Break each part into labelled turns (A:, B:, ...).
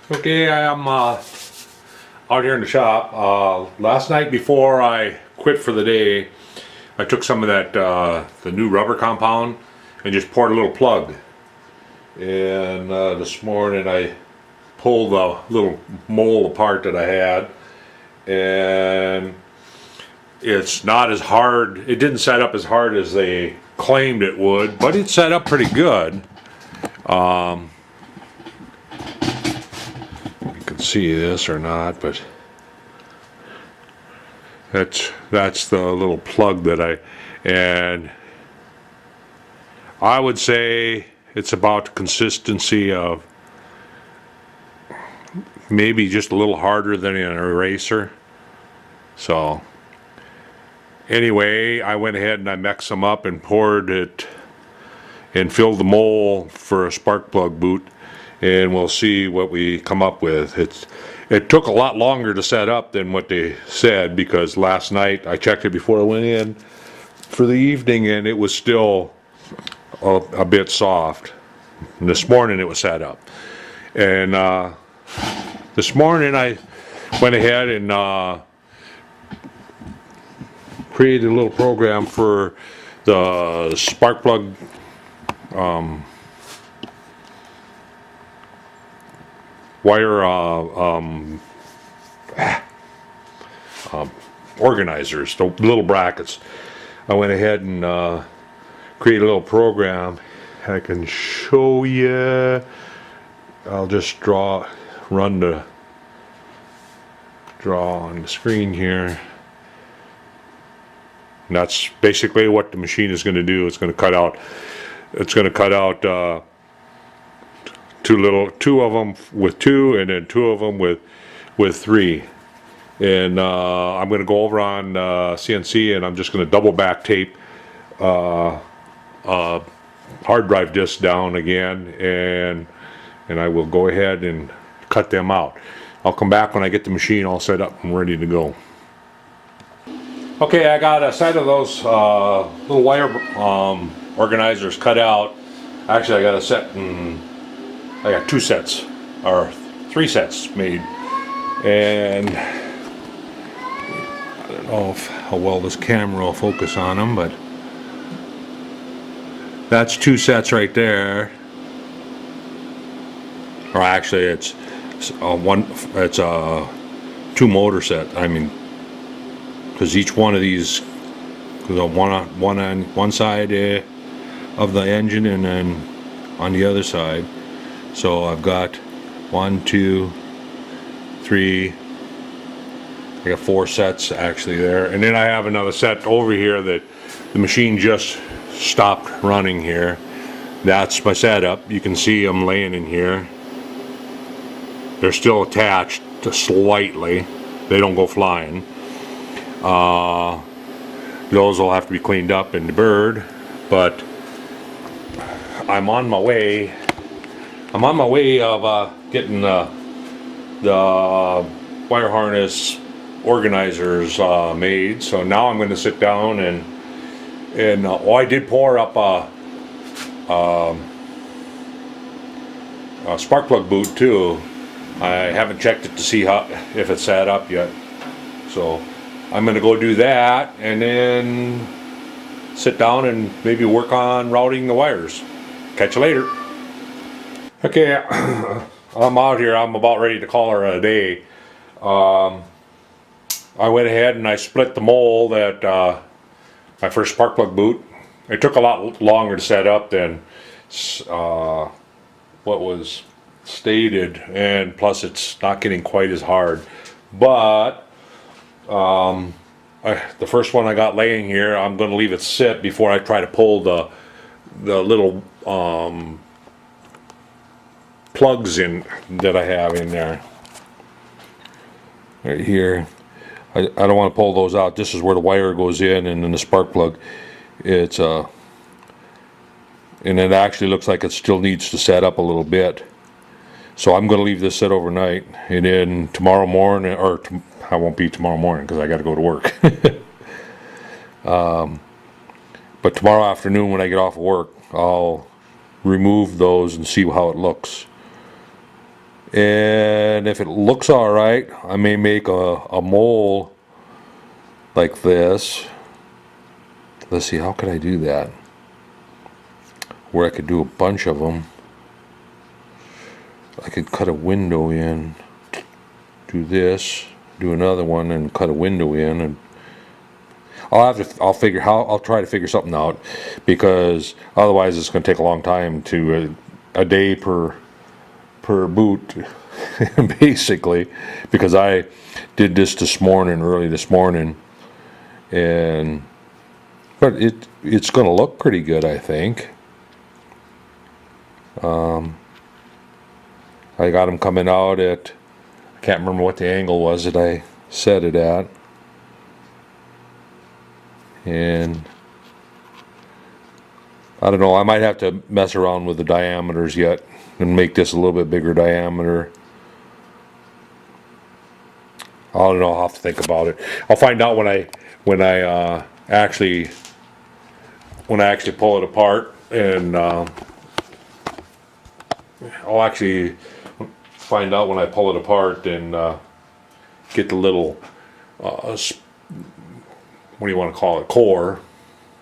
A: Okay, I'm out here in the shop. Last night before I quit for the day, I took some of that the new rubber compound and just poured a little plug. And this morning I pulled the little mole apart that I had, and it's not as hard. It didn't set up as hard as they claimed it would, but it set up pretty good. You can see this or not, but that's the little plug that and I would say it's about the consistency of maybe just a little harder than an eraser. So anyway, I went ahead and I mixed them up and poured it and filled the mold for a spark plug boot, and we'll see what we come up with. It took a lot longer to set up than what they said, because last night I checked it before I went in for the evening and it was still a bit soft. And this morning it was set up. And this morning I went ahead and created a little program for the spark plug wire organizers, the little brackets. I went ahead and created a little program. I can show you. I'll just draw on the screen here. And that's basically what the machine is going to do. It's going to cut out two of them with 2, and then 2 of them with 3. And I'm going to go over on CNC, and I'm just going to double back tape hard drive disc down again, and I will go ahead and cut them out. I'll come back when I get the machine all set up and ready to go. Okay, I got a set of those little wire organizers cut out. Actually, I got a set, and I got 2 sets or 3 sets made, and I don't know how well this camera will focus on them, but that's 2 sets right there. Or actually, it's a 2 motor set. I mean, because each one of these, one on one side of the engine, and then on the other side. So I've got 1, 2, 3. I got 4 sets actually there, and then I have another set over here that the machine just stopped running here. That's my setup. You can see them laying in here. They're still attached slightly. They don't go flying. Those will have to be cleaned up in the bird, but I'm on my way. I'm on my way of getting the wire harness organizers made. So now I'm going to sit down and I did pour up a spark plug boot too. I haven't checked it to see if it's set up yet. So I'm going to go do that and then sit down and maybe work on routing the wires. Catch you later. Okay, I'm out here. I'm about ready to call her a day. I went ahead and I split the mold at my first spark plug boot. It took a lot longer to set up than what was stated, and plus it's not getting quite as hard. But the first one I got laying here, I'm going to leave it sit before I try to pull the little plugs in that I have in there. Right here. I don't want to pull those out. This is where the wire goes in, and then the spark plug. It's and it actually looks like it still needs to set up a little bit. So I'm going to leave this sit overnight, and then tomorrow morning, or I won't be tomorrow morning because I got to go to work. But tomorrow afternoon when I get off of work, I'll remove those and see how it looks. And then if it looks all right, I may make a mold like this. Let's see, how could I do that? Where I could do a bunch of them. I could cut a window in, do this, do another one, and cut a window in, and I'll try to figure something out, because otherwise it's going to take a long time to a day per boot, basically, because I did this early this morning, but it's going to look pretty good, I think. I got them coming out at, I can't remember what the angle was that I set it at. And I don't know, I might have to mess around with the diameters yet and make this a little bit bigger diameter. I don't know, I'll have to think about it. I'll find out when I actually pull it apart, and I'll actually find out when I pull it apart and get the little what do you want to call it, core,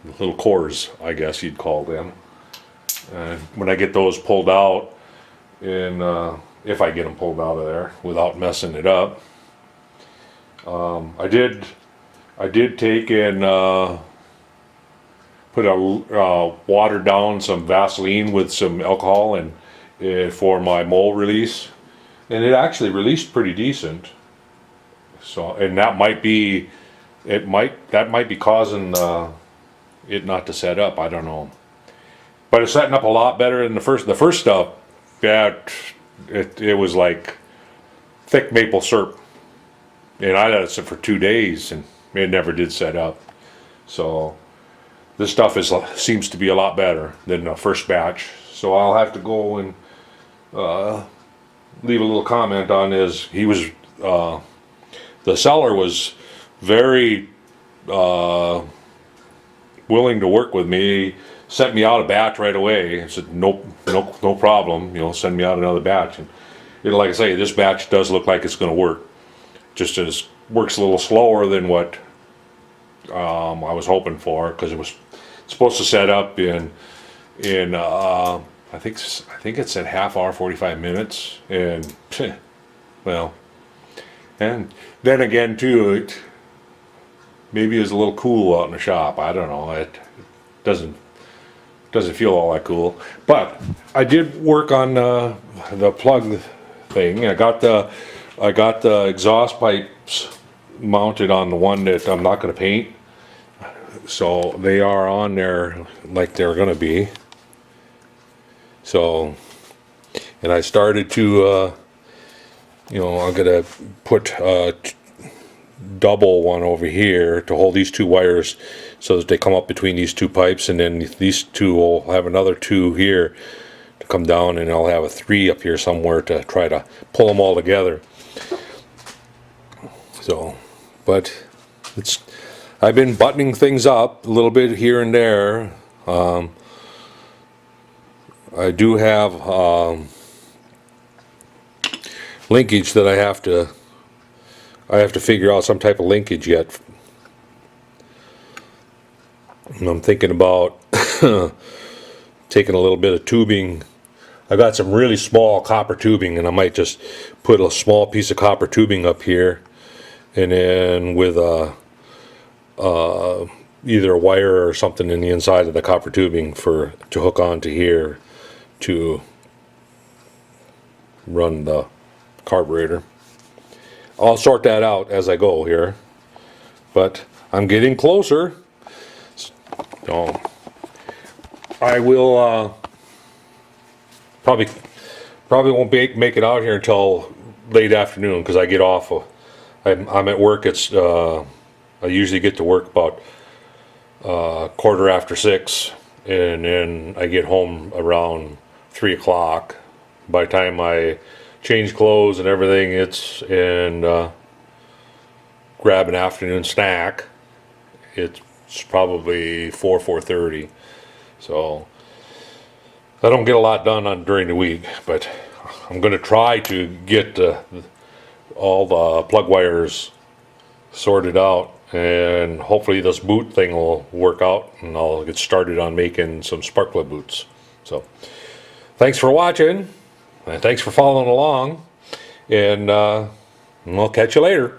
A: the little cores, I guess you'd call them. And when I get those pulled out, and if I get them pulled out of there without messing it up, I did take and put a watered down some Vaseline with some alcohol and for my mold release, and it actually released pretty decent. So, and that might be causing it not to set up. I don't know, but it's setting up a lot better than the first stuff. Yeah, it was like thick maple syrup, and I let it sit for 2 days, and it never did set up. So this stuff seems to be a lot better than the first batch. So I'll have to go and leave a little comment on his. The seller was very willing to work with me. He sent me out a batch right away. He said, no problem, send me out another batch. And like I say, this batch does look like it's going to work. Just as works a little slower than what I was hoping for, because it was supposed to set up in I think it said half hour, 45 minutes, and well, and then again too, maybe it was a little cool out in the shop. I don't know. It doesn't feel all that cool. But I did work on the plug thing. I got the exhaust pipes mounted on the one that I'm not going to paint. So they are on there like they're going to be. So, and I started to, I'm going to put a double one over here to hold these two wires so that they come up between these two pipes, and then these two will have another two here to come down, and I'll have a 3 up here somewhere to try to pull them all together. So, but I've been buttoning things up a little bit here and there. I do have linkage that I have to figure out some type of linkage yet. And I'm thinking about taking a little bit of tubing. I got some really small copper tubing, and I might just put a small piece of copper tubing up here, and then with either a wire or something in the inside of the copper tubing to hook onto here to run the carburetor. I'll sort that out as I go here, but I'm getting closer. So I will probably won't make it out here until late afternoon, because I get off. I'm at work. I usually get to work about 6:15, and then I get home around 3 o'clock. By the time I change clothes and everything, and grab an afternoon snack, it's probably 4:30. So I don't get a lot done during the week, but I'm going to try to get all the plug wires sorted out, and hopefully this boot thing will work out, and I'll get started on making some spark plug boots. So thanks for watching, and thanks for following along, and I'll catch you later.